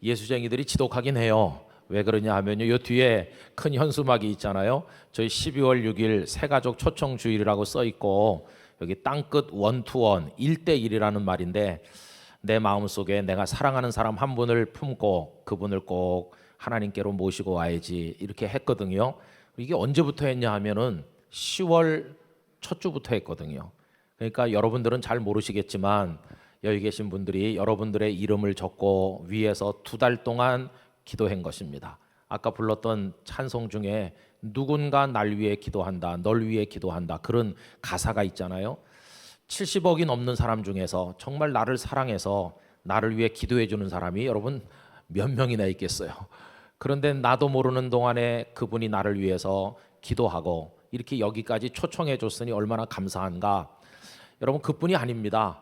예수쟁이들이 지독하긴 해요. 왜 그러냐 하면요, 요 뒤에 큰 현수막이 있잖아요. 저희 12월 6일 새가족 초청주일이라고 써 있고, 여기 땅끝 원투원 1대1이라는 말인데, 내 마음속에 내가 사랑하는 사람 한 분을 품고 그분을 꼭 하나님께로 모시고 와야지, 이렇게 했거든요. 이게 언제부터 했냐 하면은 10월 첫 주부터 했거든요. 그러니까 여러분들은 잘 모르시겠지만 여기 계신 분들이 여러분들의 이름을 적고 위에서 2달 동안 기도한 것입니다. 아까 불렀던 찬송 중에 누군가 날 위해 기도한다, 널 위해 기도한다, 그런 가사가 있잖아요. 70억이 넘는 사람 중에서 정말 나를 사랑해서 나를 위해 기도해 주는 사람이 여러분 몇 명이나 있겠어요. 그런데 나도 모르는 동안에 그분이 나를 위해서 기도하고 이렇게 여기까지 초청해 줬으니 얼마나 감사한가. 여러분, 그뿐이 아닙니다.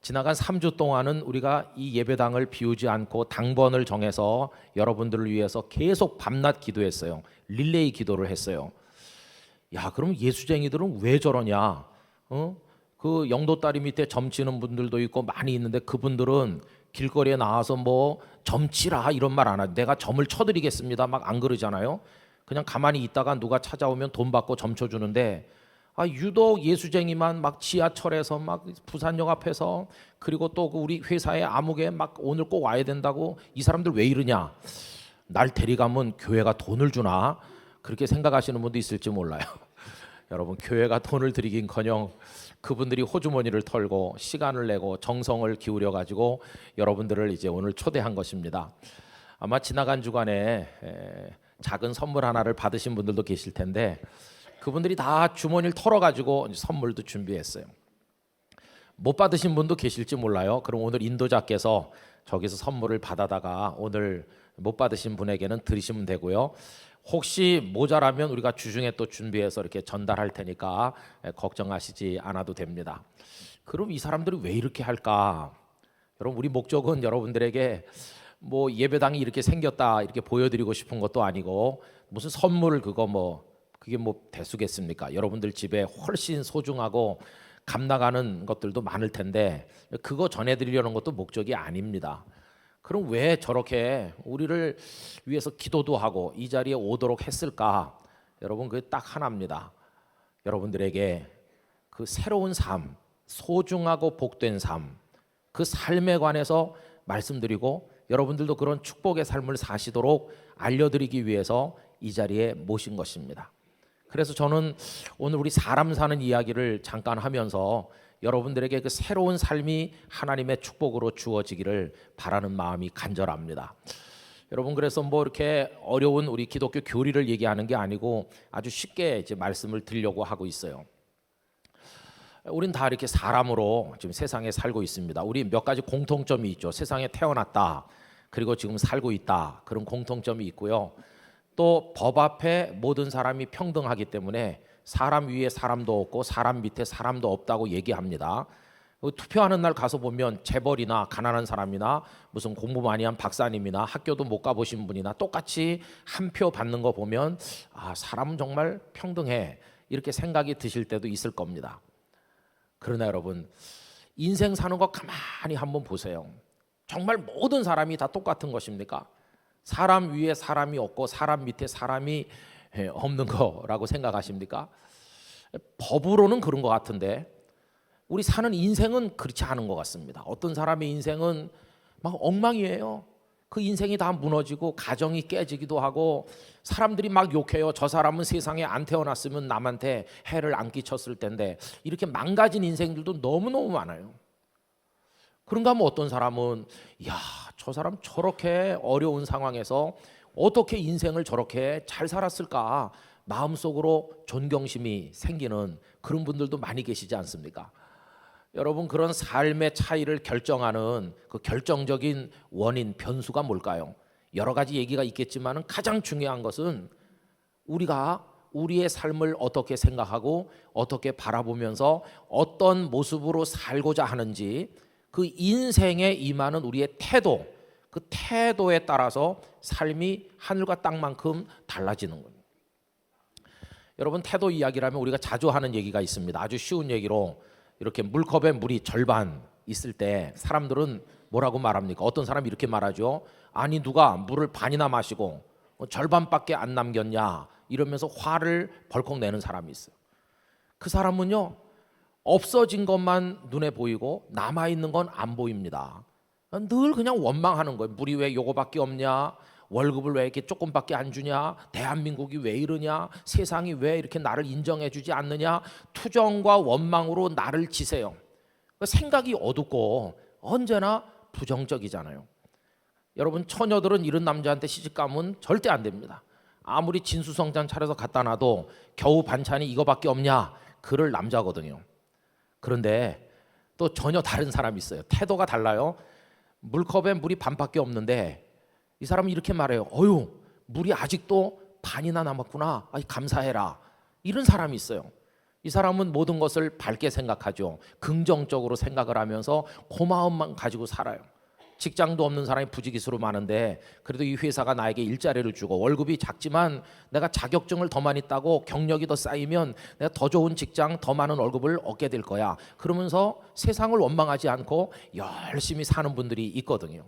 지나간 3주 동안은 우리가 이 예배당을 비우지 않고 당번을 정해서 여러분들을 위해서 계속 밤낮 기도했어요. 릴레이 기도를 했어요. 야, 그럼 예수쟁이들은 왜 저러냐? 그 영도다리 밑에 점치는 분들도 있고 많이 있는데 그분들은 길거리에 나와서 뭐 점치라 이런 말 안 하죠. 내가 점을 쳐드리겠습니다 막 안 그러잖아요. 그냥 가만히 있다가 누가 찾아오면 돈 받고 점 쳐주는데, 유독 예수쟁이만 막 지하철에서 막 부산역 앞에서, 그리고 또 우리 회사에 암흑에 막 오늘 꼭 와야 된다고, 이 사람들 왜 이러냐? 날 데려가면 교회가 돈을 주나? 그렇게 생각하시는 분도 있을지 몰라요. 여러분, 교회가 돈을 드리긴커녕 그분들이 호주머니를 털고 시간을 내고 정성을 기울여 가지고 여러분들을 이제 오늘 초대한 것입니다. 아마 지나간 주간에 작은 선물 하나를 받으신 분들도 계실 텐데, 그분들이 다 주머니를 털어가지고 선물도 준비했어요. 못 받으신 분도 계실지 몰라요. 그럼 오늘 인도자께서 저기서 선물을 받아다가 오늘 못 받으신 분에게는 드리시면 되고요. 혹시 모자라면 우리가 주중에 또 준비해서 이렇게 전달할 테니까 걱정하시지 않아도 됩니다. 그럼 이 사람들이 왜 이렇게 할까? 여러분, 우리 목적은 여러분들에게 뭐 예배당이 이렇게 생겼다 이렇게 보여드리고 싶은 것도 아니고, 무슨 선물 그게 뭐 대수겠습니까? 여러분들 집에 훨씬 소중하고 감 나가는 것들도 많을 텐데 그거 전해드리려는 것도 목적이 아닙니다. 그럼 왜 저렇게 우리를 위해서 기도도 하고 이 자리에 오도록 했을까? 여러분, 그게 딱 하나입니다. 여러분들에게 그 새로운 삶, 소중하고 복된 삶, 그 삶에 관해서 말씀드리고 여러분들도 그런 축복의 삶을 사시도록 알려드리기 위해서 이 자리에 모신 것입니다. 그래서 저는 오늘 우리 사람 사는 이야기를 잠깐 하면서 여러분들에게 그 새로운 삶이 하나님의 축복으로 주어지기를 바라는 마음이 간절합니다. 여러분, 그래서 뭐 이렇게 어려운 우리 기독교 교리를 얘기하는 게 아니고 아주 쉽게 이제 말씀을 드리려고 하고 있어요. 우린 다 이렇게 사람으로 지금 세상에 살고 있습니다. 우리 몇 가지 공통점이 있죠. 세상에 태어났다, 그리고 지금 살고 있다, 그런 공통점이 있고요. 또 법 앞에 모든 사람이 평등하기 때문에 사람 위에 사람도 없고 사람 밑에 사람도 없다고 얘기합니다. 투표하는 날 가서 보면 재벌이나 가난한 사람이나 무슨 공부 많이 한 박사님이나 학교도 못 가보신 분이나 똑같이 한 표 받는 거 보면 사람은 정말 평등해, 이렇게 생각이 드실 때도 있을 겁니다. 그러나 여러분, 인생 사는 거 가만히 한번 보세요. 정말 모든 사람이 다 똑같은 것입니까? 사람 위에 사람이 없고 사람 밑에 사람이 없는 거라고 생각하십니까? 법으로는 그런 것 같은데 우리 사는 인생은 그렇지 않은 것 같습니다. 어떤 사람의 인생은 막 엉망이에요. 그 인생이 다 무너지고 가정이 깨지기도 하고 사람들이 막 욕해요. 저 사람은 세상에 안 태어났으면 남한테 해를 안 끼쳤을 텐데, 이렇게 망가진 인생들도 너무너무 많아요. 그런가 하면 어떤 사람은 저 사람 저렇게 어려운 상황에서 어떻게 인생을 저렇게 잘 살았을까, 마음속으로 존경심이 생기는 그런 분들도 많이 계시지 않습니까? 여러분, 그런 삶의 차이를 결정하는 그 결정적인 원인, 변수가 뭘까요? 여러 가지 얘기가 있겠지만 가장 중요한 것은 우리가 우리의 삶을 어떻게 생각하고 어떻게 바라보면서 어떤 모습으로 살고자 하는지, 그 인생에 임하는 우리의 태도, 그 태도에 따라서 삶이 하늘과 땅만큼 달라지는 거예요. 여러분, 태도 이야기라면 우리가 자주 하는 얘기가 있습니다. 아주 쉬운 얘기로, 이렇게 물컵에 물이 절반 있을 때 사람들은 뭐라고 말합니까? 어떤 사람이 이렇게 말하죠. 아니 누가 물을 반이나 마시고 절반밖에 안 남겼냐 이러면서 화를 벌컥 내는 사람이 있어요. 그 사람은요, 없어진 것만 눈에 보이고 남아있는 건 안 보입니다. 늘 그냥 원망하는 거예요. 물이 왜 요거밖에 없냐, 월급을 왜 이렇게 조금밖에 안 주냐, 대한민국이 왜 이러냐, 세상이 왜 이렇게 나를 인정해 주지 않느냐, 투정과 원망으로 나를 지세요. 생각이 어둡고 언제나 부정적이잖아요. 여러분, 처녀들은 이런 남자한테 시집가면 절대 안 됩니다. 아무리 진수성찬 차려서 갖다 놔도 겨우 반찬이 이거밖에 없냐, 그럴 남자거든요. 그런데 또 전혀 다른 사람이 있어요. 태도가 달라요. 물컵에 물이 반밖에 없는데 이 사람은 이렇게 말해요. 어휴, 물이 아직도 반이나 남았구나. 아이, 감사해라. 이런 사람이 있어요. 이 사람은 모든 것을 밝게 생각하죠. 긍정적으로 생각을 하면서 고마움만 가지고 살아요. 직장도 없는 사람이 부지기수로 많은데 그래도 이 회사가 나에게 일자리를 주고 월급이 작지만 내가 자격증을 더 많이 따고 경력이 더 쌓이면 내가 더 좋은 직장, 더 많은 월급을 얻게 될 거야. 그러면서 세상을 원망하지 않고 열심히 사는 분들이 있거든요.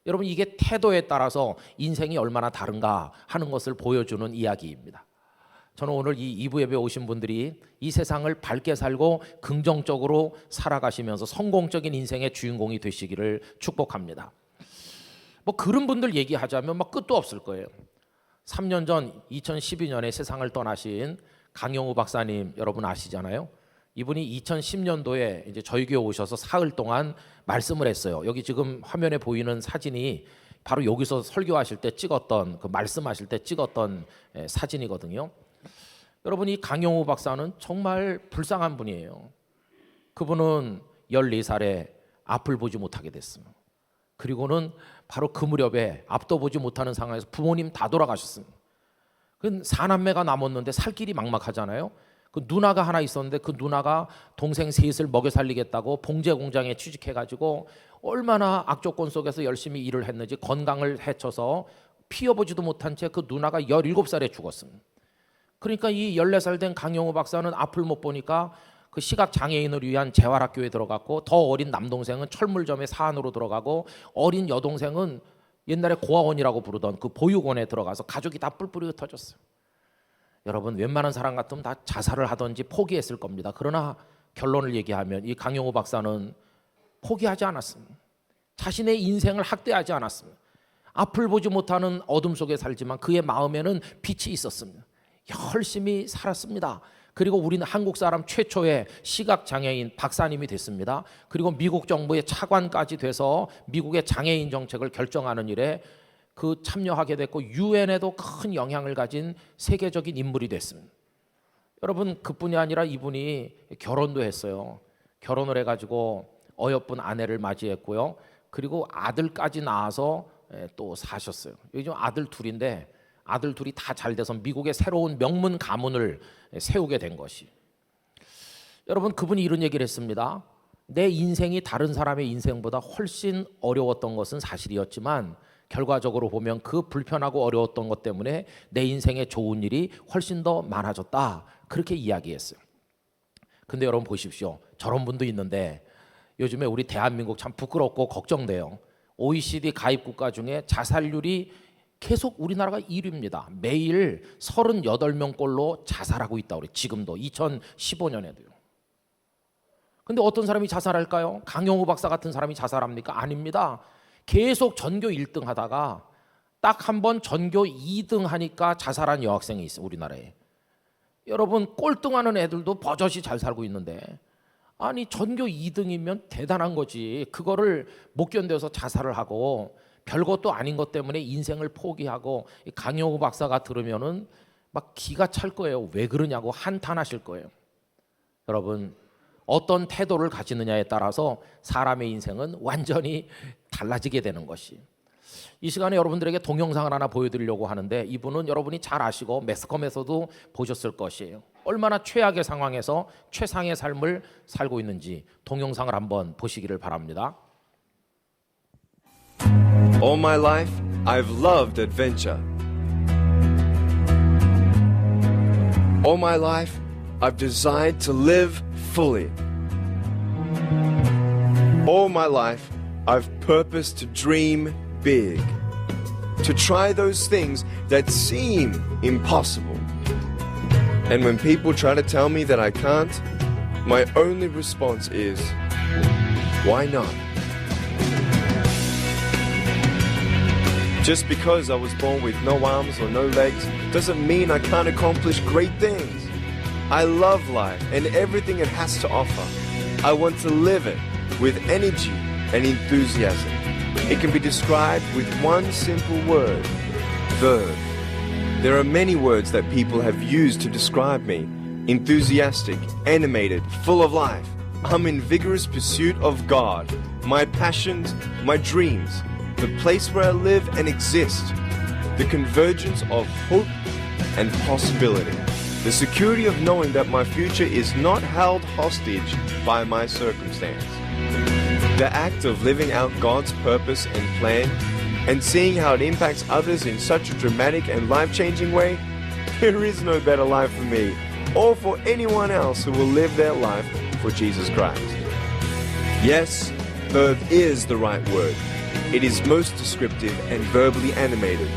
여러분, 이게 태도에 따라서 인생이 얼마나 다른가 하는 것을 보여주는 이야기입니다. 저는 오늘 이 2부 예배 오신 분들이 이 세상을 밝게 살고 긍정적으로 살아가시면서 성공적인 인생의 주인공이 되시기를 축복합니다. 뭐 그런 분들 얘기하자면 막 끝도 없을 거예요. 3년 전 2012년에 세상을 떠나신 강영우 박사님 여러분 아시잖아요. 이분이 2010년도에 이제 저희 교회 오셔서 사흘 동안 말씀을 했어요. 여기 지금 화면에 보이는 사진이 바로 여기서 설교하실 때 찍었던, 그 말씀하실 때 찍었던 사진이거든요. 여러분, 이 강영우 박사는 정말 불쌍한 분이에요. 그분은 14살에 앞을 보지 못하게 됐어요. 그리고는 바로 그 무렵에 앞도 보지 못하는 상황에서 부모님 다 돌아가셨습니다. 그 사남매가 남았는데 살 길이 막막하잖아요. 그 누나가 하나 있었는데 그 누나가 동생 셋을 먹여 살리겠다고 봉제 공장에 취직해가지고 얼마나 악조건 속에서 열심히 일을 했는지 건강을 해쳐서 피어보지도 못한 채 그 누나가 17살에 죽었습니다. 그러니까 이 14살 된 강영우 박사는 앞을 못 보니까 그 시각 장애인을 위한 재활학교에 들어갔고, 더 어린 남동생은 철물점에 사안으로 들어가고, 어린 여동생은 옛날에 고아원이라고 부르던 그 보육원에 들어가서 가족이 다 뿔뿔이 흩어졌어요. 여러분, 웬만한 사람 같으면 다 자살을 하든지 포기했을 겁니다. 그러나 결론을 얘기하면 이 강영우 박사는 포기하지 않았습니다. 자신의 인생을 학대하지 않았습니다. 앞을 보지 못하는 어둠 속에 살지만 그의 마음에는 빛이 있었습니다. 열심히 살았습니다. 그리고 우리는 한국 사람 최초의 시각장애인 박사님이 됐습니다. 그리고 미국 정부의 차관까지 돼서 미국의 장애인 정책을 결정하는 일에 그 참여하게 됐고, 유엔에도 큰 영향을 가진 세계적인 인물이 됐습니다. 여러분, 그뿐이 아니라 이분이 결혼도 했어요. 결혼을 해가지고 어여쁜 아내를 맞이했고요. 그리고 아들까지 낳아서 또 사셨어요. 요즘 아들 둘인데 아들 둘이 다 잘 돼서 미국의 새로운 명문 가문을 세우게 된 것이. 여러분, 그분이 이런 얘기를 했습니다. 내 인생이 다른 사람의 인생보다 훨씬 어려웠던 것은 사실이었지만 결과적으로 보면 그 불편하고 어려웠던 것 때문에 내 인생에 좋은 일이 훨씬 더 많아졌다. 그렇게 이야기했어요. 근데 여러분 보십시오. 저런 분도 있는데 요즘에 우리 대한민국 참 부끄럽고 걱정돼요. OECD 가입 국가 중에 자살률이 계속 우리나라가 1위입니다. 매일 38명꼴로 자살하고 있다고 그래요. 지금도 2015년에도요. 근데 어떤 사람이 자살할까요? 강영우 박사 같은 사람이 자살합니까? 아닙니다. 계속 전교 1등 하다가 딱 한 번 전교 2등 하니까 자살한 여학생이 있어요, 우리나라에. 여러분, 꼴등하는 애들도 버젓이 잘 살고 있는데, 아니 전교 2등이면 대단한 거지. 그거를 못 견뎌서 자살을 하고 별것도 아닌 것 때문에 인생을 포기하고, 강영우 박사가 들으면은 막 기가 찰 거예요. 왜 그러냐고 한탄하실 거예요. 여러분, 어떤 태도를 가지느냐에 따라서 사람의 인생은 완전히 달라지게 되는 것이. 이 시간에 여러분들에게 동영상을 하나 보여드리려고 하는데, 이분은 여러분이 잘 아시고 매스컴에서도 보셨을 것이에요. 얼마나 최악의 상황에서 최상의 삶을 살고 있는지 동영상을 한번 보시기를 바랍니다. All my life, I've loved adventure. All my life, I've desired to live fully. All my life, I've purposed to dream big, to try those things that seem impossible. And when people try to tell me that I can't, my only response is, why not? Just because I was born with no arms or no legs doesn't mean I can't accomplish great things. I love life and everything it has to offer. I want to live it with energy and enthusiasm. It can be described with one simple word: verve. There are many words that people have used to describe me: enthusiastic, animated, full of life. I'm in vigorous pursuit of God, my passions, my dreams, the place where I live and exist, the convergence of hope and possibility, the security of knowing that my future is not held hostage by my circumstance. The act of living out God's purpose and plan and seeing how it impacts others in such a dramatic and life-changing way, there is no better life for me or for anyone else who will live their life for Jesus Christ. Yes, verve is the right word. It is most descriptive and verbally animated.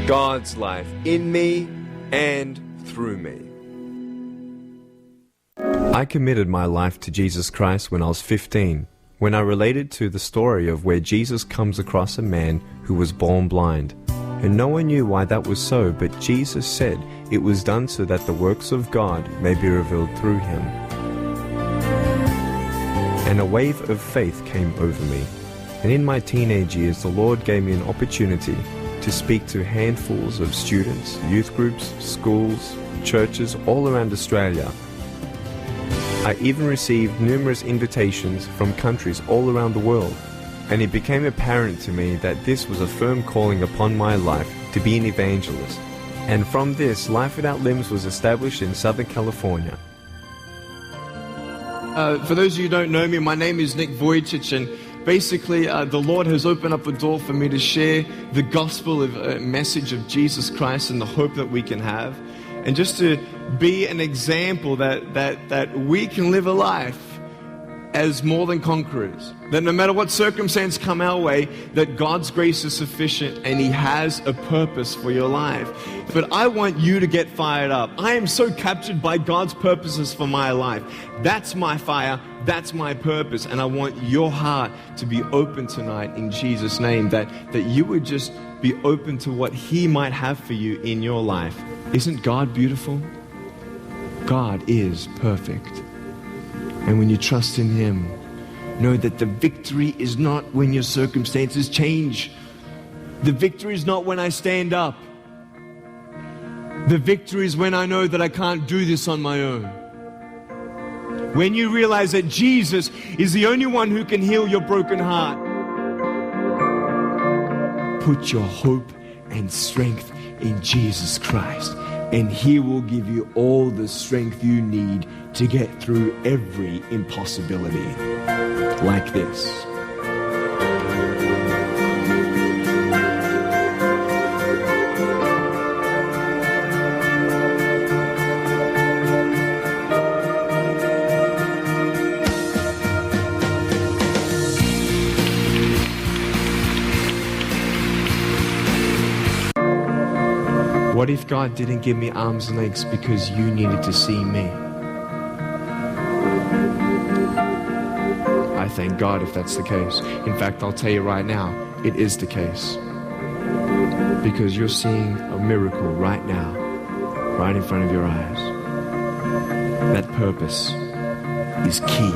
God's life in me and through me. I committed my life to Jesus Christ when I was 15, when I related to the story of where Jesus comes across a man who was born blind. And no one knew why that was so, but Jesus said it was done so that the works of God may be revealed through him. And a wave of faith came over me. And in my teenage years, the Lord gave me an opportunity to speak to handfuls of students, youth groups, schools, churches all around Australia. I even received numerous invitations from countries all around the world, and it became apparent to me that this was a firm calling upon my life to be an evangelist. And from this, Life Without Limbs was established in Southern California. For those of you who don't know me, my name is Nick Vujicic, and basically the Lord has opened up a door for me to share the gospel of message of Jesus Christ and the hope that we can have, and just to be an example that we can live a life as more than conquerors, that no matter what circumstance come our way, that God's grace is sufficient and he has a purpose for your life. But I want you to get fired up. I am so captured by God's purposes for my life. That's my fire, that's my purpose, and I want your heart to be open tonight in Jesus' name, that you would just be open to what he might have for you in your life. Isn't God beautiful? God is perfect. And when you trust in him, know that the victory is not when your circumstances change. The victory is not when I stand up. The victory is when I know that I can't do this on my own. When you realize that Jesus is the only one who can heal your broken heart. Put your hope and strength in Jesus Christ, and he will give you all the strength you need to get through every impossibility. Like this. What if God didn't give me arms and legs because you needed to see me? I thank God if that's the case. In fact, I'll tell you right now, it is the case. Because you're seeing a miracle right now, right in front of your eyes. That purpose is key.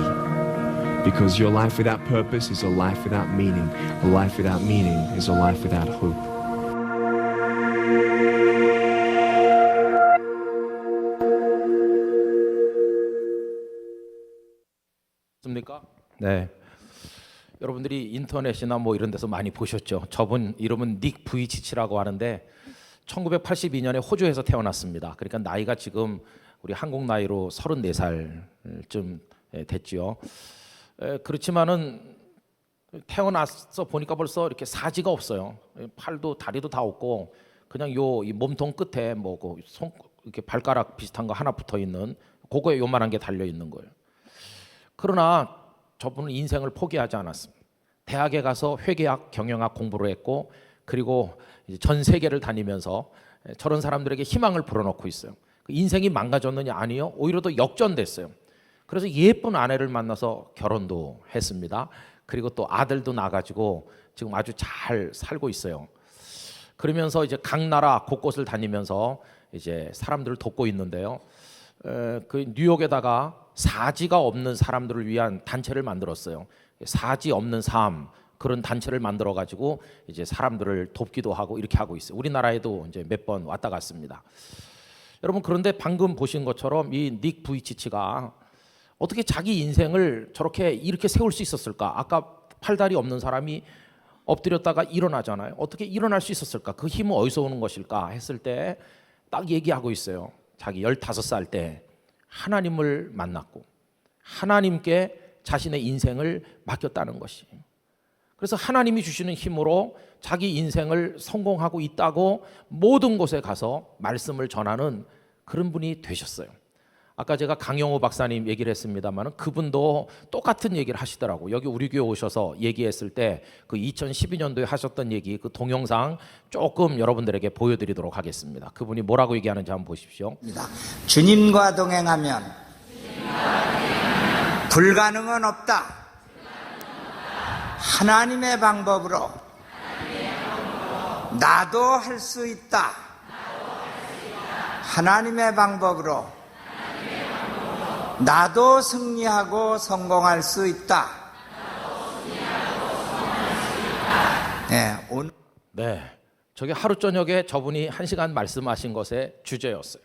Because your life without purpose is a life without meaning. A life without meaning is a life without hope. 입니까? 네. 여러분들이 인터넷이나 뭐 이런 데서 많이 보셨죠. 저분 이름은 닉 부이치치라고 하는데 1982년에 호주에서 태어났습니다. 그러니까 나이가 지금 우리 한국 나이로 34살쯤 됐지요. 그렇지만은 태어나서 보니까 벌써 이렇게 사지가 없어요. 팔도 다리도 다 없고 그냥 이 몸통 끝에 뭐 그 손 이렇게 발가락 비슷한 거 하나 붙어 있는 그거에 요만한 게 달려 있는 거예요. 그러나 저분은 인생을 포기하지 않았습니다. 대학에 가서 회계학, 경영학 공부를 했고 그리고 이제 전 세계를 다니면서 저런 사람들에게 희망을 불어넣고 있어요. 인생이 망가졌느냐? 아니요. 오히려 더 역전됐어요. 그래서 예쁜 아내를 만나서 결혼도 했습니다. 그리고 또 아들도 낳아가지고 지금 아주 잘 살고 있어요. 그러면서 이제 각 나라 곳곳을 다니면서 이제 사람들을 돕고 있는데요. 그 뉴욕에다가 사지가 없는 사람들을 위한 단체를 만들었어요. 사지 없는 삶 그런 단체를 만들어 가지고 이제 사람들을 돕기도 하고 이렇게 하고 있어요. 우리나라에도 이제 몇 번 왔다 갔습니다. 여러분 그런데 방금 보신 것처럼 이 닉 부이치치가 어떻게 자기 인생을 저렇게 이렇게 세울 수 있었을까? 아까 팔다리 없는 사람이 엎드렸다가 일어나잖아요. 어떻게 일어날 수 있었을까? 그 힘은 어디서 오는 것일까? 했을 때 딱 얘기하고 있어요. 자기 15살 때 하나님을 만났고 하나님께 자신의 인생을 맡겼다는 것이. 그래서 하나님이 주시는 힘으로 자기 인생을 성공하고 있다고 모든 곳에 가서 말씀을 전하는 그런 분이 되셨어요. 아까 제가 강영호 박사님 얘기를 했습니다만 그분도 똑같은 얘기를 하시더라고요. 여기 우리 교회 오셔서 얘기했을 때 그 2012년도에 하셨던 얘기 그 동영상 조금 여러분들에게 보여드리도록 하겠습니다. 그분이 뭐라고 얘기하는지 한번 보십시오. 주님과 동행하면 불가능은 없다. 하나님의 방법으로 나도 할 수 있다. 하나님의 방법으로 나도 승리하고 성공할 수 있다. 오늘 네, 저게 하루 저녁에 저분이 1시간 말씀하신 것의 주제였어요.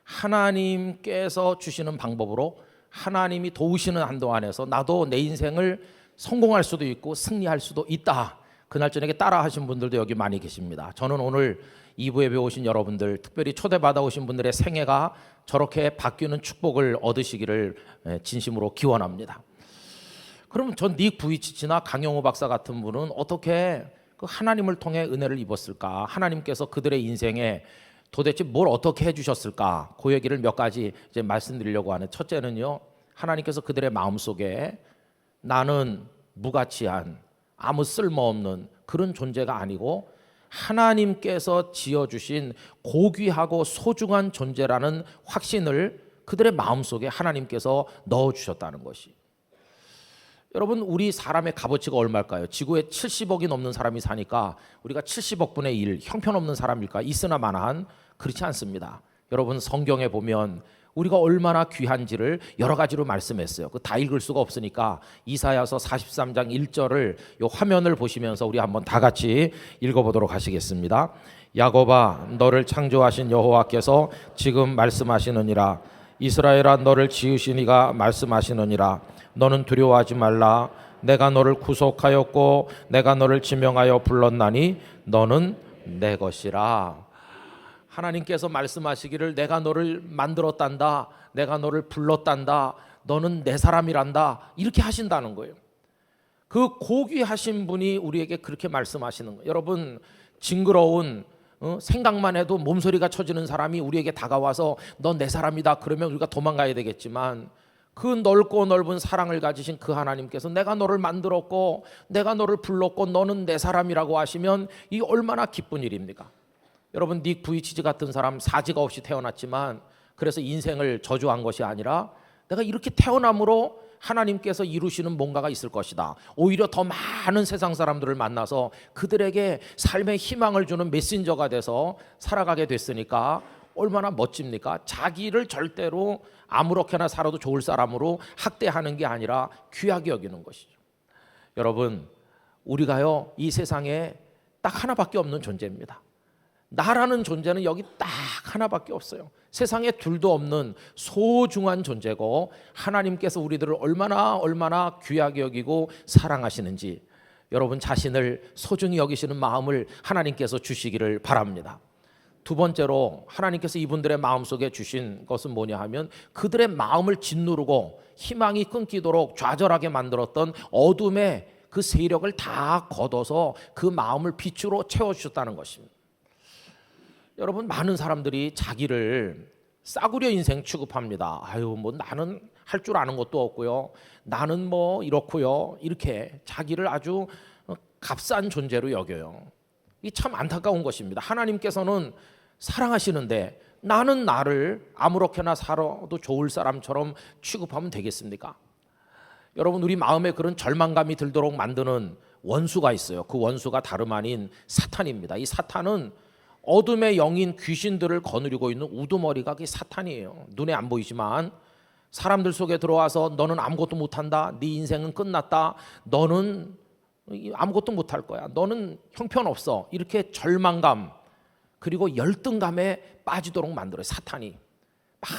하나님께서 주시는 방법으로 하나님이 도우시는 한도 안에서 나도 내 인생을 성공할 수도 있고 승리할 수도 있다. 그날 저녁에 따라 하신 분들도 여기 많이 계십니다. 저는 오늘 2부에 배우신 여러분들, 특별히 초대받아 오신 분들의 생애가 저렇게 바뀌는 축복을 얻으시기를 진심으로 기원합니다. 그럼 전 닉 부이치치나 강영호 박사 같은 분은 어떻게 그 하나님을 통해 은혜를 입었을까? 하나님께서 그들의 인생에 도대체 뭘 어떻게 해주셨을까? 그 얘기를 몇 가지 이제 말씀드리려고 하는 첫째는요, 하나님께서 그들의 마음속에 나는 무가치한 아무 쓸모없는 그런 존재가 아니고 하나님께서 지어주신 고귀하고 소중한 존재라는 확신을 그들의 마음속에 하나님께서 넣어주셨다는 것이. 여러분 우리 사람의 값어치가 얼마일까요? 지구에 70억이 넘는 사람이 사니까 우리가 70억 분의 1 형편없는 사람일까? 있으나 마나한 그렇지 않습니다. 여러분 성경에 보면 우리가 얼마나 귀한지를 여러 가지로 말씀했어요. 그 다 읽을 수가 없으니까 이사야서 43장 1절을 요 화면을 보시면서 우리 한번 다 같이 읽어보도록 하시겠습니다. 야곱아 너를 창조하신 여호와께서 지금 말씀하시느니라. 이스라엘아 너를 지으신 이가 말씀하시느니라. 너는 두려워하지 말라. 내가 너를 구속하였고 내가 너를 지명하여 불렀나니 너는 내 것이라. 하나님께서 말씀하시기를 내가 너를 만들었단다. 내가 너를 불렀단다. 너는 내 사람이란다. 이렇게 하신다는 거예요. 그 고귀하신 분이 우리에게 그렇게 말씀하시는 거예요. 여러분 징그러운 생각만 해도 몸소리가 쳐지는 사람이 우리에게 다가와서 넌 내 사람이다 그러면 우리가 도망가야 되겠지만 그 넓고 넓은 사랑을 가지신 그 하나님께서 내가 너를 만들었고 내가 너를 불렀고 너는 내 사람이라고 하시면 이 얼마나 기쁜 일입니까? 여러분 닉 부이치치 같은 사람 사지가 없이 태어났지만 그래서 인생을 저주한 것이 아니라 내가 이렇게 태어남으로 하나님께서 이루시는 뭔가가 있을 것이다. 오히려 더 많은 세상 사람들을 만나서 그들에게 삶의 희망을 주는 메신저가 돼서 살아가게 됐으니까 얼마나 멋집니까? 자기를 절대로 아무렇게나 살아도 좋을 사람으로 학대하는 게 아니라 귀하게 여기는 것이죠. 여러분 우리가요 이 세상에 딱 하나밖에 없는 존재입니다. 나라는 존재는 여기 딱 하나밖에 없어요. 세상에 둘도 없는 소중한 존재고 하나님께서 우리들을 얼마나 귀하게 여기고 사랑하시는지 여러분 자신을 소중히 여기시는 마음을 하나님께서 주시기를 바랍니다. 두 번째로 하나님께서 이분들의 마음속에 주신 것은 뭐냐 하면 그들의 마음을 짓누르고 희망이 끊기도록 좌절하게 만들었던 어둠의 그 세력을 다 걷어서 그 마음을 빛으로 채워주셨다는 것입니다. 여러분 많은 사람들이 자기를 싸구려 인생 취급합니다. 아유, 뭐 나는 할 줄 아는 것도 없고요. 나는 뭐 이렇고요. 이렇게 자기를 아주 값싼 존재로 여겨요. 이 참 안타까운 것입니다. 하나님께서는 사랑하시는데 나는 나를 아무렇게나 살아도 좋을 사람처럼 취급하면 되겠습니까? 여러분, 우리 마음에 그런 절망감이 들도록 만드는 원수가 있어요. 그 원수가 다름 아닌 사탄입니다. 이 사탄은 어둠의 영인 귀신들을 거느리고 있는 우두머리가 그게 사탄이에요. 눈에 안 보이지만 사람들 속에 들어와서 너는 아무것도 못한다. 네 인생은 끝났다. 너는 아무것도 못할 거야. 너는 형편없어. 이렇게 절망감 그리고 열등감에 빠지도록 만들어요. 사탄이.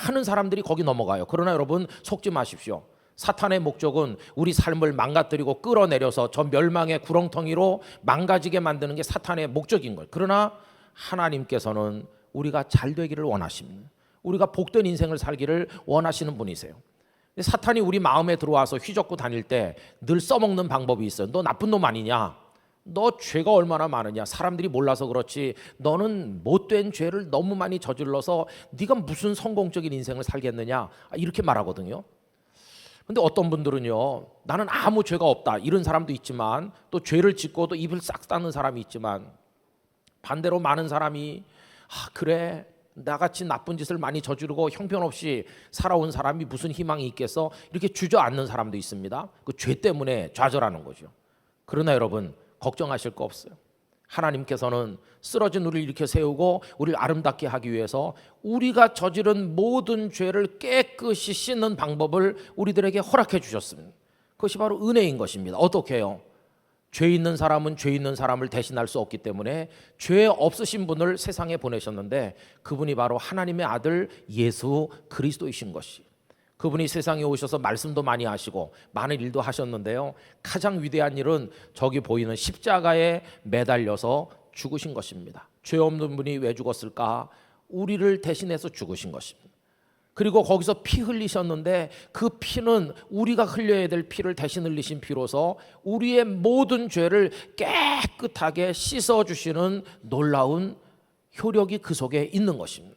많은 사람들이 거기 넘어가요. 그러나 여러분 속지 마십시오. 사탄의 목적은 우리 삶을 망가뜨리고 끌어내려서 저 멸망의 구렁텅이로 망가지게 만드는 게 사탄의 목적인 거예요. 그러나 하나님께서는 우리가 잘 되기를 원하십니다. 우리가 복된 인생을 살기를 원하시는 분이세요. 사탄이 우리 마음에 들어와서 휘젓고 다닐 때 늘 써먹는 방법이 있어요. 너 나쁜 놈 아니냐? 너 죄가 얼마나 많으냐? 사람들이 몰라서 그렇지 너는 못된 죄를 너무 많이 저질러서 네가 무슨 성공적인 인생을 살겠느냐? 이렇게 말하거든요. 근데 어떤 분들은요, 나는 아무 죄가 없다 이런 사람도 있지만 또 죄를 짓고도 입을 싹 닫는 사람이 있지만 반대로 많은 사람이 그래 나같이 나쁜 짓을 많이 저지르고 형편없이 살아온 사람이 무슨 희망이 있겠어? 이렇게 주저앉는 사람도 있습니다. 그 죄 때문에 좌절하는 거죠. 그러나 여러분 걱정하실 거 없어요. 하나님께서는 쓰러진 우리를 일으켜 세우고 우리를 아름답게 하기 위해서 우리가 저지른 모든 죄를 깨끗이 씻는 방법을 우리들에게 허락해 주셨습니다. 그것이 바로 은혜인 것입니다. 어떻게 해요? 죄 있는 사람은 죄 있는 사람을 대신할 수 없기 때문에 죄 없으신 분을 세상에 보내셨는데 그분이 바로 하나님의 아들 예수 그리스도이신 것이. 그분이 세상에 오셔서 말씀도 많이 하시고 많은 일도 하셨는데요, 가장 위대한 일은 저기 보이는 십자가에 매달려서 죽으신 것입니다. 죄 없는 분이 왜 죽었을까? 우리를 대신해서 죽으신 것입니다. 그리고 거기서 피 흘리셨는데 그 피는 우리가 흘려야 될 피를 대신 흘리신 피로서 우리의 모든 죄를 깨끗하게 씻어주시는 놀라운 효력이 그 속에 있는 것입니다.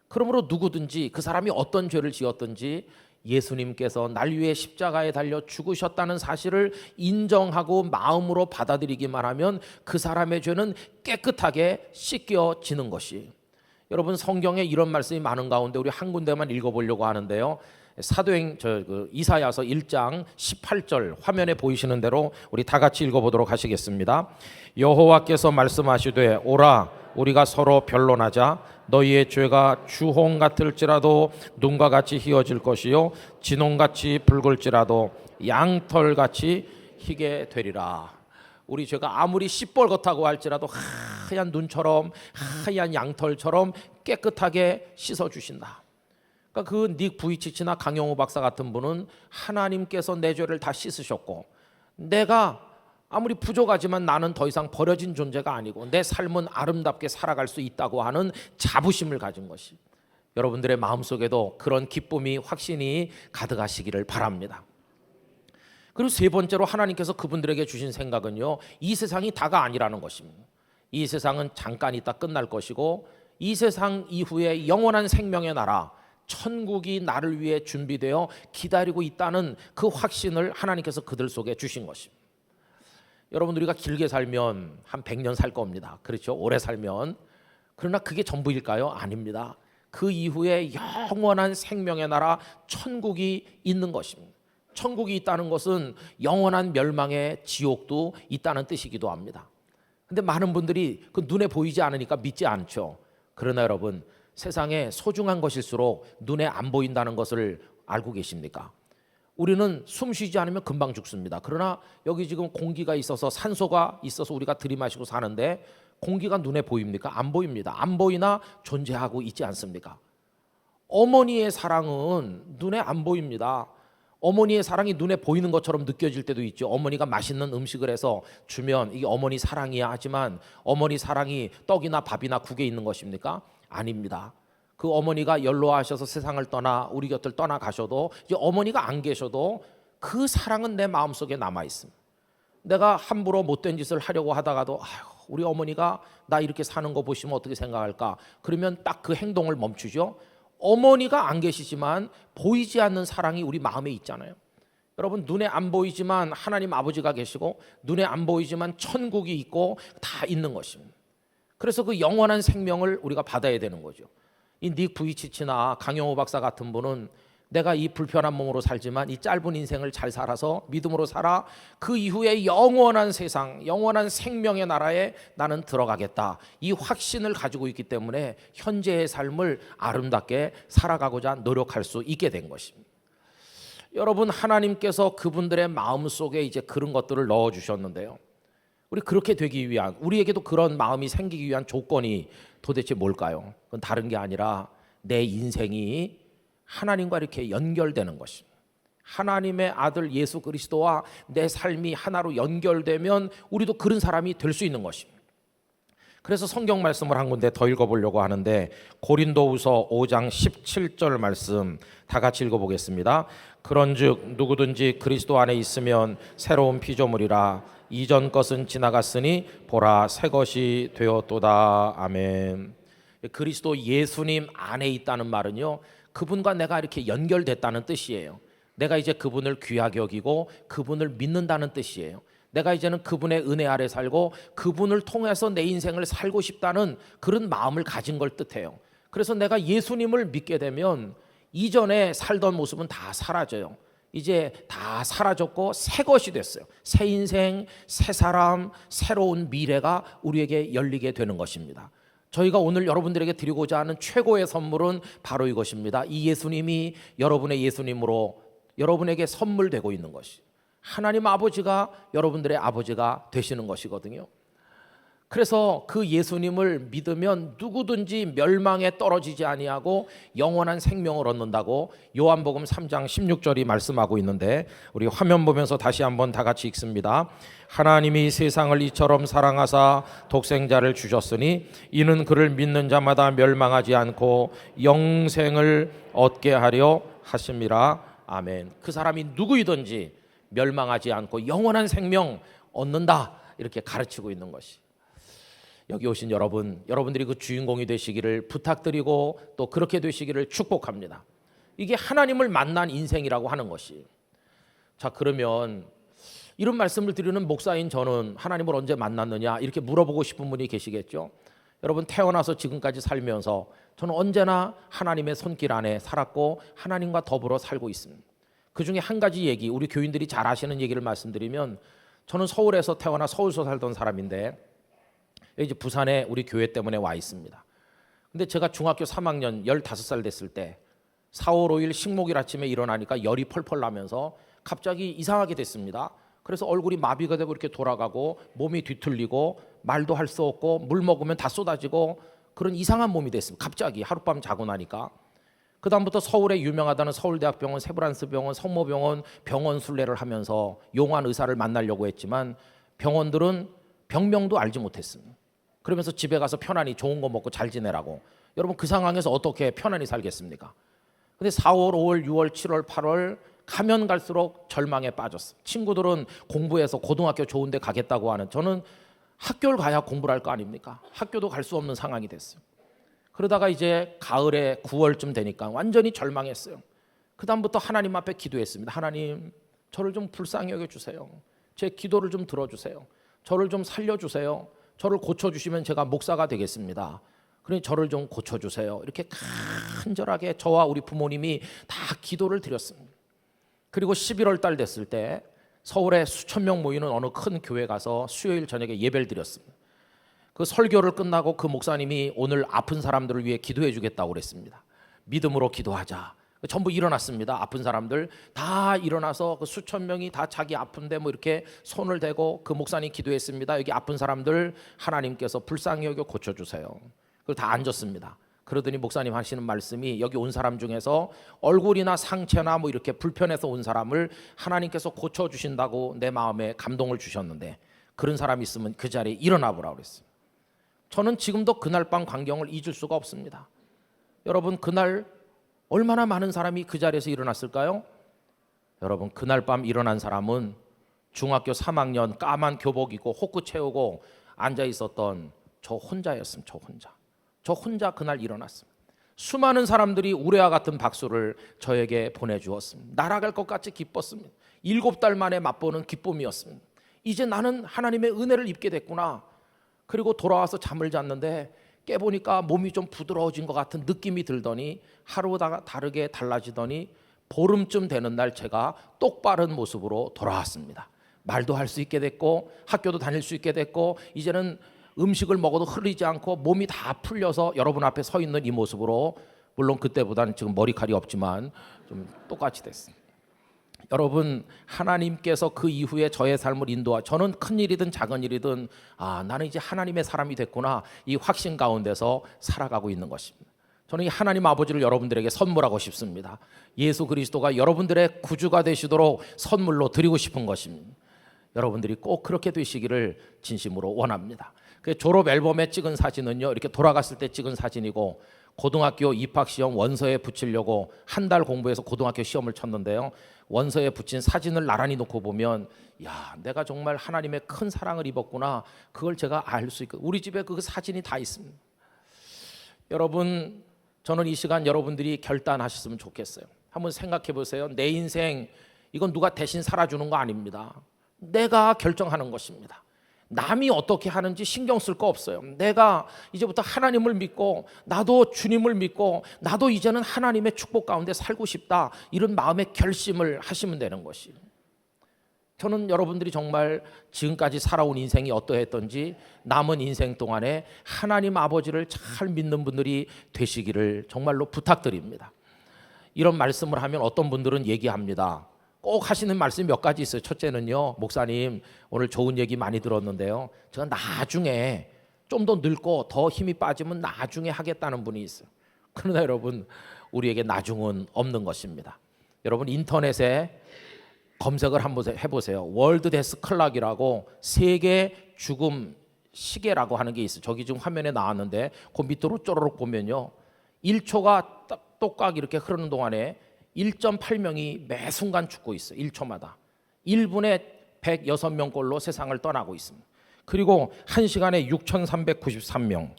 그러므로 누구든지 그 사람이 어떤 죄를 지었든지 예수님께서 날 위해 십자가에 달려 죽으셨다는 사실을 인정하고 마음으로 받아들이기만 하면 그 사람의 죄는 깨끗하게 씻겨지는 것이. 여러분 성경에 이런 말씀이 많은 가운데 우리 한 군데만 읽어보려고 하는데요. 사도행 이사야서 1장 18절 화면에 보이시는 대로 우리 다 같이 읽어보도록 하시겠습니다. 여호와께서 말씀하시되 오라 우리가 서로 변론하자. 너희의 죄가 주홍 같을지라도 눈과 같이 희어질 것이요 진홍같이 붉을지라도 양털같이 희게 되리라. 우리 죄가 아무리 시뻘겋다고 할지라도 하얀 눈처럼 하얀 양털처럼 깨끗하게 씻어주신다. 그러니까 그 닉 부이치치나 강영호 박사 같은 분은 하나님께서 내 죄를 다 씻으셨고 내가 아무리 부족하지만 나는 더 이상 버려진 존재가 아니고 내 삶은 아름답게 살아갈 수 있다고 하는 자부심을 가진 것이. 여러분들의 마음속에도 그런 기쁨이 확신이 가득하시기를 바랍니다. 그리고 세 번째로 하나님께서 그분들에게 주신 생각은요, 이 세상이 다가 아니라는 것입니다. 이 세상은 잠깐 있다 끝날 것이고 이 세상 이후에 영원한 생명의 나라 천국이 나를 위해 준비되어 기다리고 있다는 그 확신을 하나님께서 그들 속에 주신 것입니다. 여러분 우리가 길게 살면 한 100년 살 겁니다. 그렇죠? 오래 살면. 그러나 그게 전부일까요? 아닙니다. 그 이후에 영원한 생명의 나라 천국이 있는 것입니다. 천국이 있다는 것은 영원한 멸망의 지옥도 있다는 뜻이기도 합니다. 근데 많은 분들이 그 눈에 보이지 않으니까 믿지 않죠. 그러나 여러분 세상에 소중한 것일수록 눈에 안 보인다는 것을 알고 계십니까? 우리는 숨 쉬지 않으면 금방 죽습니다. 그러나 여기 지금 공기가 있어서 산소가 있어서 우리가 들이마시고 사는데 공기가 눈에 보입니까? 안 보입니다. 안 보이나 존재하고 있지 않습니까? 어머니의 사랑은 눈에 안 보입니다. 어머니의 사랑이 눈에 보이는 것처럼 느껴질 때도 있죠. 어머니가 맛있는 음식을 해서 주면 이게 어머니 사랑이야 하지만 어머니 사랑이 떡이나 밥이나 국에 있는 것입니까? 아닙니다. 그 어머니가 연로하셔서 세상을 떠나 우리 곁을 떠나가셔도 이제 어머니가 안 계셔도 그 사랑은 내 마음속에 남아있습니다. 내가 함부로 못된 짓을 하려고 하다가도 우리 어머니가 나 이렇게 사는 거 보시면 어떻게 생각할까? 그러면 딱 그 행동을 멈추죠. 어머니가 안 계시지만 보이지 않는 사랑이 우리 마음에 있잖아요. 여러분, 눈에 안 보이지만 하나님 아버지가 계시고 눈에 안 보이지만 천국이 있고 다 있는 것입니다. 그래서 그 영원한 생명을 우리가 받아야 되는 거죠. 이 닉 부이치치나 강영호 박사 같은 분은 내가 이 불편한 몸으로 살지만 이 짧은 인생을 잘 살아서 믿음으로 살아 그 이후에 영원한 세상, 영원한 생명의 나라에 나는 들어가겠다, 이 확신을 가지고 있기 때문에 현재의 삶을 아름답게 살아가고자 노력할 수 있게 된 것입니다. 여러분, 하나님께서 그분들의 마음속에 이제 그런 것들을 넣어 주셨는데요, 우리 그렇게 되기 위한, 우리에게도 그런 마음이 생기기 위한 조건이 도대체 뭘까요? 그건 다른 게 아니라 내 인생이 하나님과 이렇게 연결되는 것입니다. 하나님의 아들 예수 그리스도와 내 삶이 하나로 연결되면 우리도 그런 사람이 될 수 있는 것입니다. 그래서 성경 말씀을 한 군데 더 읽어보려고 하는데, 고린도후서 5장 17절 말씀 다 같이 읽어보겠습니다. 그런즉 누구든지 그리스도 안에 있으면 새로운 피조물이라, 이전 것은 지나갔으니 보라 새 것이 되었도다. 아멘. 그리스도 예수님 안에 있다는 말은요, 그분과 내가 이렇게 연결됐다는 뜻이에요. 내가 이제 그분을 귀하게 여기고 그분을 믿는다는 뜻이에요. 내가 이제는 그분의 은혜 아래 살고 그분을 통해서 내 인생을 살고 싶다는 그런 마음을 가진 걸 뜻해요. 그래서 내가 예수님을 믿게 되면 이전에 살던 모습은 다 사라져요. 이제 다 사라졌고 새 것이 됐어요. 새 인생, 새 사람, 새로운 미래가 우리에게 열리게 되는 것입니다. 저희가 오늘 여러분들에게 드리고자 하는 최고의 선물은 바로 이것입니다. 이 예수님이 여러분의 예수님으로 여러분에게 선물되고 있는 것이, 하나님 아버지가 여러분들의 아버지가 되시는 것이거든요. 그래서 그 예수님을 믿으면 누구든지 멸망에 떨어지지 아니하고 영원한 생명을 얻는다고 요한복음 3장 16절이 말씀하고 있는데, 우리 화면 보면서 다시 한번 다 같이 읽습니다. 하나님이 세상을 이처럼 사랑하사 독생자를 주셨으니 이는 그를 믿는 자마다 멸망하지 않고 영생을 얻게 하려 하심이라. 아멘. 그 사람이 누구이든지 멸망하지 않고 영원한 생명 얻는다, 이렇게 가르치고 있는 것이, 여기 오신 여러분들이 그 주인공이 되시기를 부탁드리고 또 그렇게 되시기를 축복합니다. 이게 하나님을 만난 인생이라고 하는 것이. 자, 그러면 이런 말씀을 드리는 목사인 저는 하나님을 언제 만났느냐 이렇게 물어보고 싶은 분이 계시겠죠. 여러분, 태어나서 지금까지 살면서 저는 언제나 하나님의 손길 안에 살았고 하나님과 더불어 살고 있습니다. 그 중에 한 가지 얘기, 우리 교인들이 잘 아시는 얘기를 말씀드리면, 저는 서울에서 태어나 서울서 살던 사람인데 이제 부산에 우리 교회 때문에 와 있습니다. 근데 제가 중학교 3학년 15살 됐을 때 4월 5일 식목일 아침에 일어나니까 열이 펄펄 나면서 갑자기 이상하게 됐습니다. 그래서 얼굴이 마비가 되고 이렇게 돌아가고 몸이 뒤틀리고 말도 할 수 없고 물 먹으면 다 쏟아지고 그런 이상한 몸이 됐습니다. 갑자기 하룻밤 자고 나니까. 그 다음부터 서울에 유명하다는 서울대학병원, 세브란스병원, 성모병원 병원 순례를 하면서 용한 의사를 만나려고 했지만 병원들은 병명도 알지 못했습니다. 그러면서 집에 가서 편안히 좋은 거 먹고 잘 지내라고. 여러분, 그 상황에서 어떻게 편안히 살겠습니까? 근데 4월, 5월, 6월, 7월, 8월 가면 갈수록 절망에 빠졌어. 친구들은 공부해서 고등학교 좋은 데 가겠다고 하는, 저는 학교를 가야 공부를 할 거 아닙니까? 학교도 갈 수 없는 상황이 됐어요. 그러다가 이제 가을에 9월쯤 되니까 완전히 절망했어요. 그 다음부터 하나님 앞에 기도했습니다. 하나님, 저를 좀 불쌍히 여겨주세요. 제 기도를 좀 들어주세요. 저를 좀 살려주세요. 저를 고쳐주시면 제가 목사가 되겠습니다. 그러니 저를 좀 고쳐주세요. 이렇게 간절하게 저와 우리 부모님이 다 기도를 드렸습니다. 그리고 11월 달 됐을 때 서울에 수천 명 모이는 어느 큰 교회 가서 수요일 저녁에 예배를 드렸습니다. 그 설교를 끝나고 그 목사님이 오늘 아픈 사람들을 위해 기도해 주겠다고 그랬습니다. 믿음으로 기도하자. 전부 일어났습니다. 아픈 사람들 다 일어나서 그 수천 명이 다 자기 아픈데 뭐 이렇게 손을 대고 그 목사님 기도했습니다. 여기 아픈 사람들 하나님께서 불쌍히 여겨 고쳐주세요. 그걸 다 앉았습니다. 그러더니 목사님 하시는 말씀이, 여기 온 사람 중에서 얼굴이나 상처나 뭐 이렇게 불편해서 온 사람을 하나님께서 고쳐주신다고 내 마음에 감동을 주셨는데 그런 사람이 있으면 그 자리에 일어나 보라고 그랬어요. 저는 지금도 그날 밤 광경을 잊을 수가 없습니다. 여러분, 그날 얼마나 많은 사람이 그 자리에서 일어났을까요? 여러분, 그날 밤 일어난 사람은 중학교 3학년 까만 교복 입고 호크 채우고 앉아 있었던 저 혼자였습니다. 저 혼자 그날 일어났습니다. 수많은 사람들이 우레와 같은 박수를 저에게 보내주었습니다. 날아갈 것 같이 기뻤습니다. 7달 만에 맛보는 기쁨이었습니다. 이제 나는 하나님의 은혜를 입게 됐구나. 그리고 돌아와서 잠을 잤는데 깨보니까 몸이 좀 부드러워진 것 같은 느낌이 들더니 하루가 다르게 달라지더니 보름쯤 되는 날 제가 똑바른 모습으로 돌아왔습니다. 말도 할 수 있게 됐고 학교도 다닐 수 있게 됐고 이제는 음식을 먹어도 흐르지 않고 몸이 다 풀려서 여러분 앞에 서 있는 이 모습으로, 물론 그때보다는 지금 머리칼이 없지만 좀 똑같이 됐습니다. 여러분, 하나님께서 그 이후에 저의 삶을 저는 큰 일이든 작은 일이든 나는 이제 하나님의 사람이 됐구나, 이 확신 가운데서 살아가고 있는 것입니다. 저는 이 하나님 아버지를 여러분들에게 선물하고 싶습니다. 예수 그리스도가 여러분들의 구주가 되시도록 선물로 드리고 싶은 것입니다. 여러분들이 꼭 그렇게 되시기를 진심으로 원합니다. 그 졸업 앨범에 찍은 사진은요, 이렇게 돌아갔을 때 찍은 사진이고, 고등학교 입학시험 원서에 붙이려고 한 달 공부해서 고등학교 시험을 쳤는데요, 원서에 붙인 사진을 나란히 놓고 보면 내가 정말 하나님의 큰 사랑을 입었구나, 그걸 제가 알 수 있고, 우리 집에 그 사진이 다 있습니다. 여러분, 저는 이 시간 여러분들이 결단하셨으면 좋겠어요. 한번 생각해 보세요. 내 인생, 이건 누가 대신 살아주는 거 아닙니다. 내가 결정하는 것입니다. 남이 어떻게 하는지 신경 쓸 거 없어요. 내가 이제부터 하나님을 믿고, 나도 주님을 믿고, 나도 이제는 하나님의 축복 가운데 살고 싶다, 이런 마음의 결심을 하시면 되는 것이에요. 저는 여러분들이 정말 지금까지 살아온 인생이 어떠했던지 남은 인생 동안에 하나님 아버지를 잘 믿는 분들이 되시기를 정말로 부탁드립니다. 이런 말씀을 하면 어떤 분들은 얘기합니다. 꼭 하시는 말씀이 몇 가지 있어요. 첫째는요, 목사님 오늘 좋은 얘기 많이 들었는데요, 제가 나중에 좀 더 늙고 더 힘이 빠지면 나중에 하겠다는 분이 있어요. 그러나 여러분, 우리에게 나중은 없는 것입니다. 여러분, 인터넷에 검색을 한번 해보세요. 월드 데스 클락이라고 세계 죽음 시계라고 하는 게 있어요. 저기 지금 화면에 나왔는데 그 밑으로 쪼르륵 보면요, 1초가 똑각 이렇게 흐르는 동안에 1.8명이 매 순간 죽고 있어요. 1초마다 1분에 106명꼴로 세상을 떠나고 있습니다. 그리고 1시간에 6,393명,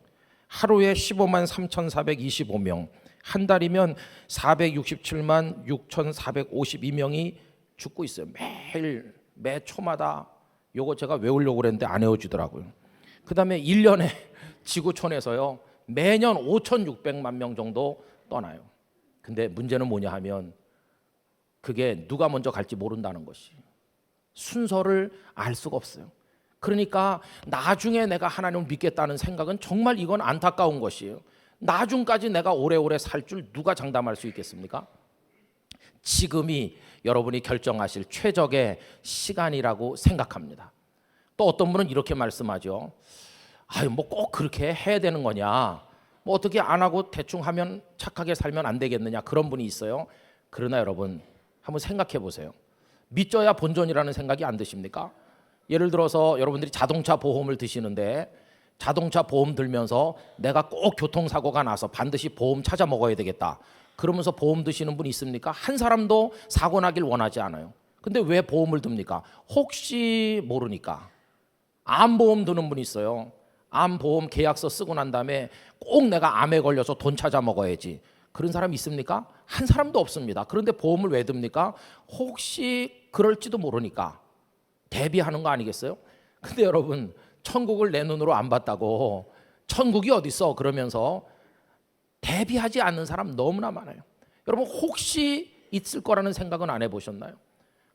하루에 15만 3,425명, 한 달이면 467만 6,452명이 죽고 있어요. 매일 매 초마다. 요거 제가 외우려고 그랬는데 안 외워지더라고요. 그 다음에 1년에 지구촌에서요 매년 5,600만 명 정도 떠나요. 근데 문제는 뭐냐 하면 그게 누가 먼저 갈지 모른다는 것이, 순서를 알 수가 없어요. 그러니까 나중에 내가 하나님을 믿겠다는 생각은 정말 이건 안타까운 것이에요. 나중까지 내가 오래오래 살 줄 누가 장담할 수 있겠습니까? 지금이 여러분이 결정하실 최적의 시간이라고 생각합니다. 또 어떤 분은 이렇게 말씀하죠. 뭐 꼭 그렇게 해야 되는 거냐, 뭐 어떻게 안 하고 대충 하면 착하게 살면 안 되겠느냐, 그런 분이 있어요. 그러나 여러분, 한번 생각해 보세요. 믿져야 본전이라는 생각이 안 드십니까? 예를 들어서 여러분들이 자동차 보험을 드시는데, 자동차 보험 들면서 내가 꼭 교통사고가 나서 반드시 보험 찾아 먹어야 되겠다, 그러면서 보험 드시는 분이 있습니까? 한 사람도 사고 나길 원하지 않아요. 근데 왜 보험을 듭니까? 혹시 모르니까. 암보험 드는 분이 있어요. 암보험 계약서 쓰고 난 다음에 꼭 내가 암에 걸려서 돈 찾아 먹어야지, 그런 사람 있습니까? 한 사람도 없습니다. 그런데 보험을 왜 듭니까? 혹시 그럴지도 모르니까 대비하는 거 아니겠어요? 근데 여러분, 천국을 내 눈으로 안 봤다고 천국이 어디 있어 그러면서 대비하지 않는 사람 너무나 많아요. 여러분, 혹시 있을 거라는 생각은 안 해보셨나요?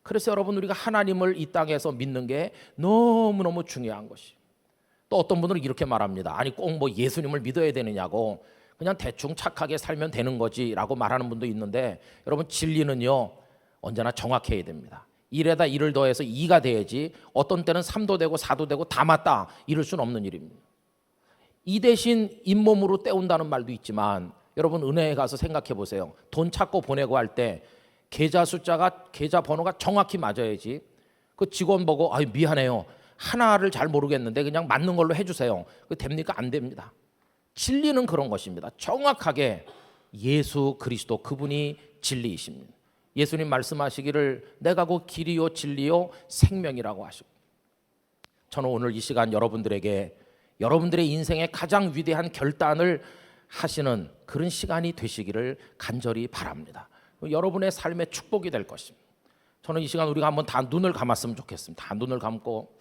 그래서 여러분, 우리가 하나님을 이 땅에서 믿는 게 너무너무 중요한 것이. 또 어떤 분들은 이렇게 말합니다. 아니 꼭 뭐 예수님을 믿어야 되느냐고, 그냥 대충 착하게 살면 되는 거지 라고 말하는 분도 있는데, 여러분, 진리는요 언제나 정확해야 됩니다. 1에다 1을 더해서 2가 돼야지, 어떤 때는 3도 되고 4도 되고 다 맞다 이럴 수는 없는 일입니다. 이 대신 잇몸으로 때운다는 말도 있지만, 여러분 은행에 가서 생각해 보세요. 돈 찾고 보내고 할 때 계좌 숫자가, 계좌 번호가 정확히 맞아야지. 그 직원 보고 미안해요, 하나를 잘 모르겠는데 그냥 맞는 걸로 해주세요, 그 됩니까? 안 됩니다. 진리는 그런 것입니다. 정확하게 예수 그리스도, 그분이 진리이십니다. 예수님 말씀하시기를 내가 곧 길이요 진리요 생명이라고 하시고, 저는 오늘 이 시간 여러분들에게 여러분들의 인생의 가장 위대한 결단을 하시는 그런 시간이 되시기를 간절히 바랍니다. 여러분의 삶의 축복이 될 것입니다. 저는 이 시간 우리가 한번 다 눈을 감았으면 좋겠습니다. 다 눈을 감고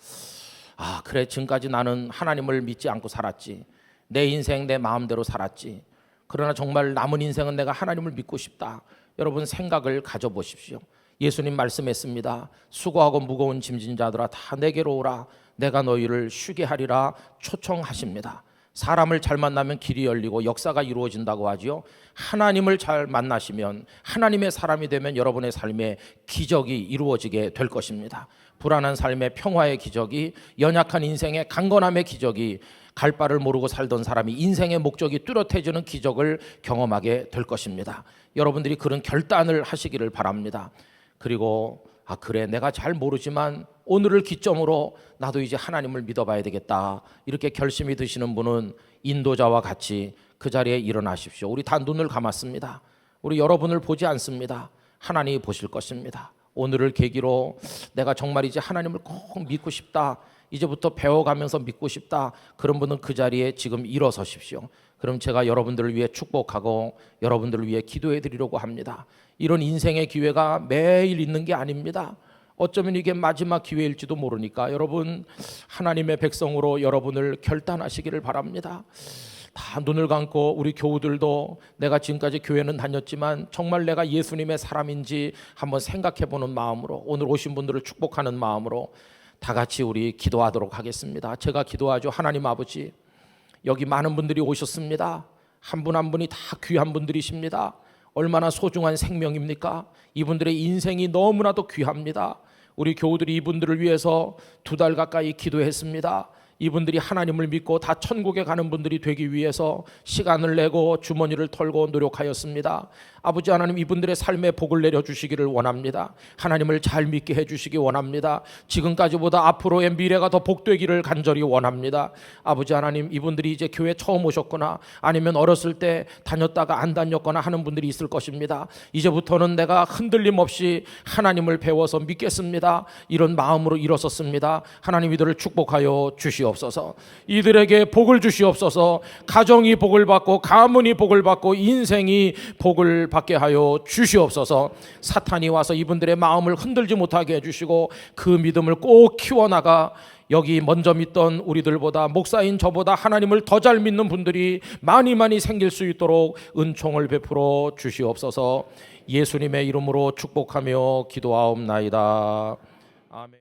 그래, 지금까지 나는 하나님을 믿지 않고 살았지. 내 인생 내 마음대로 살았지. 그러나 정말 남은 인생은 내가 하나님을 믿고 싶다. 여러분 생각을 가져보십시오. 예수님 말씀했습니다. 수고하고 무거운 짐진 자들아 다 내게로 오라. 내가 너희를 쉬게 하리라 초청하십니다. 사람을 잘 만나면 길이 열리고 역사가 이루어진다고 하지요. 하나님을 잘 만나시면, 하나님의 사람이 되면 여러분의 삶에 기적이 이루어지게 될 것입니다. 불안한 삶의 평화의 기적이, 연약한 인생의 강건함의 기적이, 갈 바를 모르고 살던 사람이 인생의 목적이 뚜렷해지는 기적을 경험하게 될 것입니다. 여러분들이 그런 결단을 하시기를 바랍니다. 그리고 그래, 내가 잘 모르지만 오늘을 기점으로 나도 이제 하나님을 믿어봐야 되겠다, 이렇게 결심이 드시는 분은 인도자와 같이 그 자리에 일어나십시오. 우리 다 눈을 감았습니다. 우리 여러분을 보지 않습니다. 하나님이 보실 것입니다. 오늘을 계기로 내가 정말 이제 하나님을 꼭 믿고 싶다, 이제부터 배워가면서 믿고 싶다, 그런 분은 그 자리에 지금 일어서십시오. 그럼 제가 여러분들을 위해 축복하고 여러분들을 위해 기도해 드리려고 합니다. 이런 인생의 기회가 매일 있는 게 아닙니다. 어쩌면 이게 마지막 기회일지도 모르니까 여러분 하나님의 백성으로 여러분을 결단하시기를 바랍니다. 다 눈을 감고 우리 교우들도 내가 지금까지 교회는 다녔지만 정말 내가 예수님의 사람인지 한번 생각해보는 마음으로, 오늘 오신 분들을 축복하는 마음으로 다 같이 우리 기도하도록 하겠습니다. 제가 기도하죠. 하나님 아버지, 여기 많은 분들이 오셨습니다. 한 분 한 분이 다 귀한 분들이십니다. 얼마나 소중한 생명입니까? 이분들의 인생이 너무나도 귀합니다. 우리 교우들이 이분들을 위해서 2달 가까이 기도했습니다. 이분들이 하나님을 믿고 다 천국에 가는 분들이 되기 위해서 시간을 내고 주머니를 털고 노력하였습니다. 아버지 하나님, 이분들의 삶에 복을 내려주시기를 원합니다. 하나님을 잘 믿게 해주시기 원합니다. 지금까지보다 앞으로의 미래가 더 복되기를 간절히 원합니다. 아버지 하나님, 이분들이 이제 교회 처음 오셨거나 아니면 어렸을 때 다녔다가 안 다녔거나 하는 분들이 있을 것입니다. 이제부터는 내가 흔들림 없이 하나님을 배워서 믿겠습니다, 이런 마음으로 일어섰습니다. 하나님, 이들을 축복하여 주시옵소서. 이들에게 복을 주시옵소서. 가정이 복을 받고 가문이 복을 받고 인생이 복을 받게 하여 주시옵소서. 사탄이 와서 이분들의 마음을 흔들지 못하게 해주시고 그 믿음을 꼭 키워나가 여기 먼저 믿던 우리들보다, 목사인 저보다 하나님을 더 잘 믿는 분들이 많이 생길 수 있도록 은총을 베풀어 주시옵소서. 예수님의 이름으로 축복하며 기도하옵나이다. 아멘.